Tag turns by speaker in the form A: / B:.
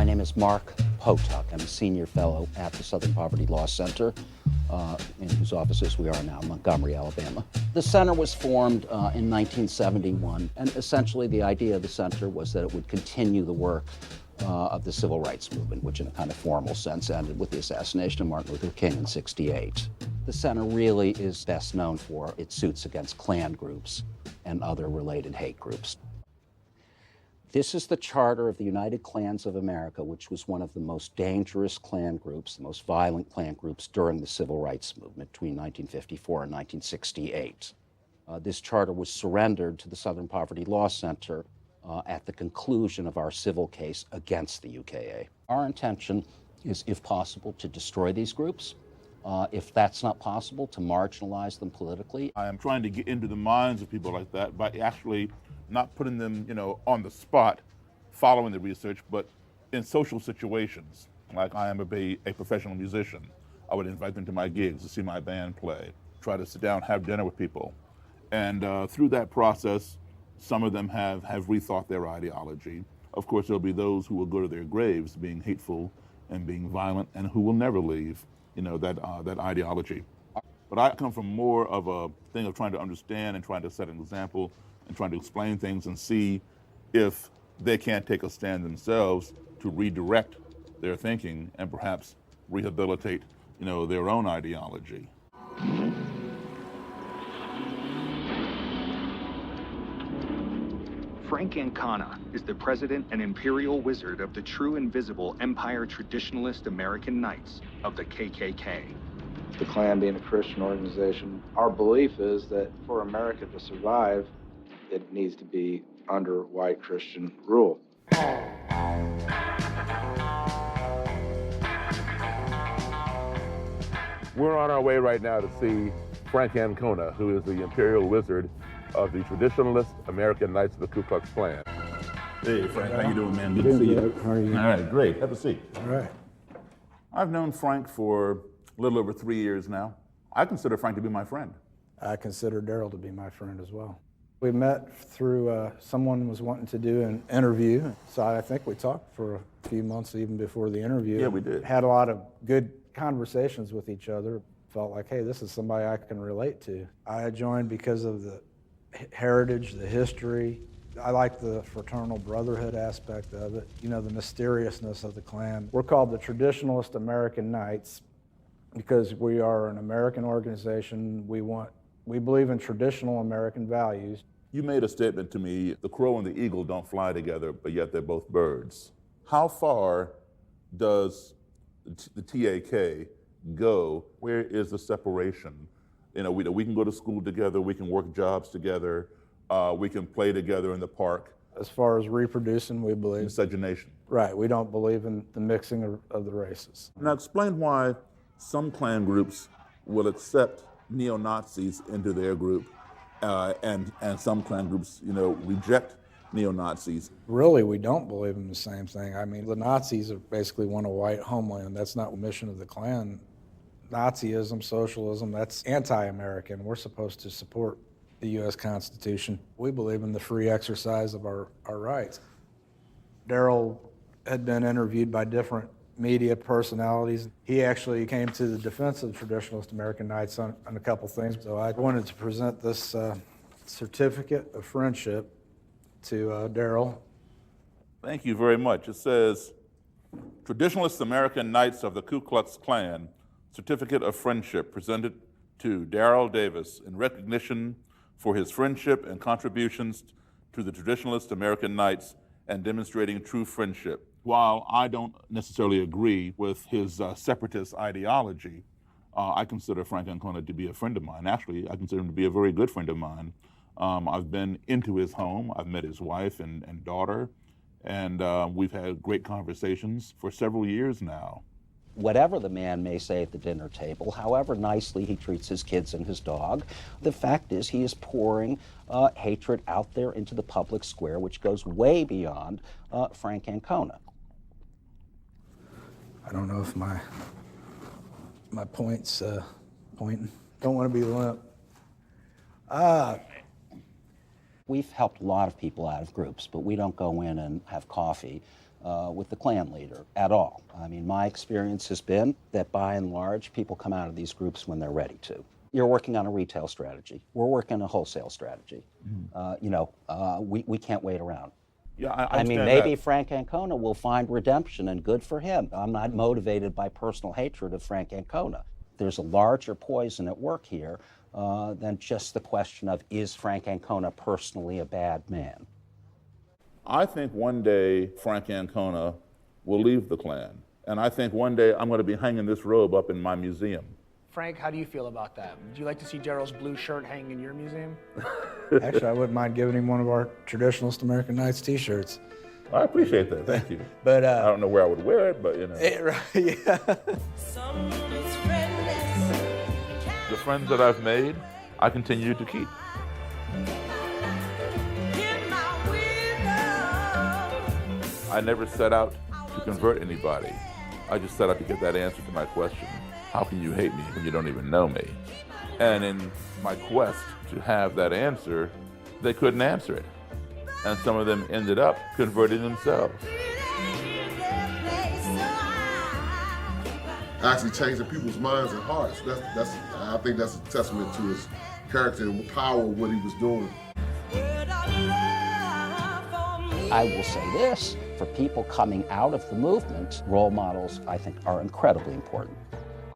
A: My name is Mark Potuck. I'm a senior fellow at the Southern Poverty Law Center, in whose offices we are now, Montgomery, Alabama. The center was formed in 1971, and essentially the idea of the center was that it would continue the work of the civil rights movement, which in a kind of formal sense ended with the assassination of Martin Luther King in '68. The center really is best known for its suits against Klan groups and other related hate groups. This is the charter of the United Klans of America, which was one of the most dangerous Klan groups, the most violent Klan groups during the civil rights movement between 1954 and 1968. This charter was surrendered to the Southern Poverty Law Center at the conclusion of our civil case against the UKA. Our intention is, if possible, to destroy these groups. If that's not possible, to marginalize them politically.
B: I am trying to get into the minds of people like that by actually not putting them, on the spot, following the research, but in social situations. Like I am a professional musician. I would invite them to my gigs to see my band play, try to sit down, have dinner with people. And through that process, some of them have rethought their ideology. Of course, there'll be those who will go to their graves being hateful and being violent and who will never leave, that ideology. But I come from more of a thing of trying to understand and trying to set an example and trying to explain things and see if they can't take a stand themselves to redirect their thinking and perhaps rehabilitate, their own ideology.
C: Frank Ancona is the president and imperial wizard of the true invisible empire traditionalist American Knights of the KKK.
D: The Klan being a Christian organization, our belief is that for America to survive, it needs to be under white Christian rule.
E: We're on our way right now to see Frank Ancona, who is the imperial wizard of the traditionalist American Knights of the Ku Klux Klan.
B: Hey, Frank, how you doing, man? Good to see you.
D: How are you?
B: All right, great. Have a seat.
D: All right.
B: I've known Frank for a little over 3 years now. I consider Frank to be my friend.
D: I consider Daryl to be my friend as well. We met through someone was wanting to do an interview, so I think we talked for a few months even before the interview.
B: Yeah, we did.
D: Had a lot of good conversations with each other. Felt like, hey, this is somebody I can relate to. I joined because of the heritage, the history. I like the fraternal brotherhood aspect of it, the mysteriousness of the Klan. We're called the Traditionalist American Knights because we are an American organization. We believe in traditional American values.
B: You made a statement to me, the crow and the eagle don't fly together, but yet they're both birds. How far does the TAK go? Where is the separation? We can go to school together, we can work jobs together, we can play together in the park.
D: As far as reproducing, we believe.
B: Miscegenation.
D: Right, we don't believe in the mixing of the races.
B: Now explain why some Klan groups will accept neo-Nazis into their group and some Klan groups, reject neo-Nazis.
D: Really, we don't believe in the same thing. I mean, the Nazis basically want a white homeland. That's not the mission of the Klan. Nazism, socialism, that's anti-American. We're supposed to support the U.S. Constitution. We believe in the free exercise of our rights. Daryl had been interviewed by different media personalities. He actually came to the defense of the Traditionalist American Knights on a couple things. So I wanted to present this certificate of friendship to Daryl.
B: Thank you very much. It says, Traditionalist American Knights of the Ku Klux Klan, Certificate of Friendship presented to Daryl Davis in recognition for his friendship and contributions to the Traditionalist American Knights and demonstrating true friendship. While I don't necessarily agree with his separatist ideology, I consider Frank Ancona to be a friend of mine. Actually, I consider him to be a very good friend of mine. I've been into his home. I've met his wife and daughter, and we've had great conversations for several years now.
A: Whatever the man may say at the dinner table, however nicely he treats his kids and his dog, the fact is he is pouring hatred out there into the public square, which goes way beyond Frank Ancona.
D: I don't know if my point's pointing. Don't want to be limp.
A: We've helped a lot of people out of groups, but we don't go in and have coffee with the Klan leader at all. I mean, my experience has been that by and large, people come out of these groups when they're ready to. You're working on a retail strategy. We're working on a wholesale strategy. We can't wait around.
B: Yeah,
A: I mean,
B: understand
A: maybe
B: that.
A: Frank Ancona will find redemption, and good for him. I'm not motivated by personal hatred of Frank Ancona. There's a larger poison at work here than just the question of, is Frank Ancona personally a bad man?
B: I think one day Frank Ancona will leave the Klan. And I think one day I'm going to be hanging this robe up in my museum.
F: Frank, how do you feel about that? Would you like to see Daryl's blue shirt hanging in your museum?
D: Actually, I wouldn't mind giving him one of our traditionalist American Knights t-shirts.
B: I appreciate that. Thank you.
D: But
B: I don't know where I would wear it, but
D: yeah.
B: The friends that I've made, I continue to keep. I never set out to convert anybody. I just set out to get that answer to my question. How can you hate me when you don't even know me? And in my quest to have that answer, they couldn't answer it. And some of them ended up converting themselves.
G: Actually changing people's minds and hearts. I think that's a testament to his character and power of what he was doing.
A: I will say this, for people coming out of the movement, role models, I think, are incredibly important.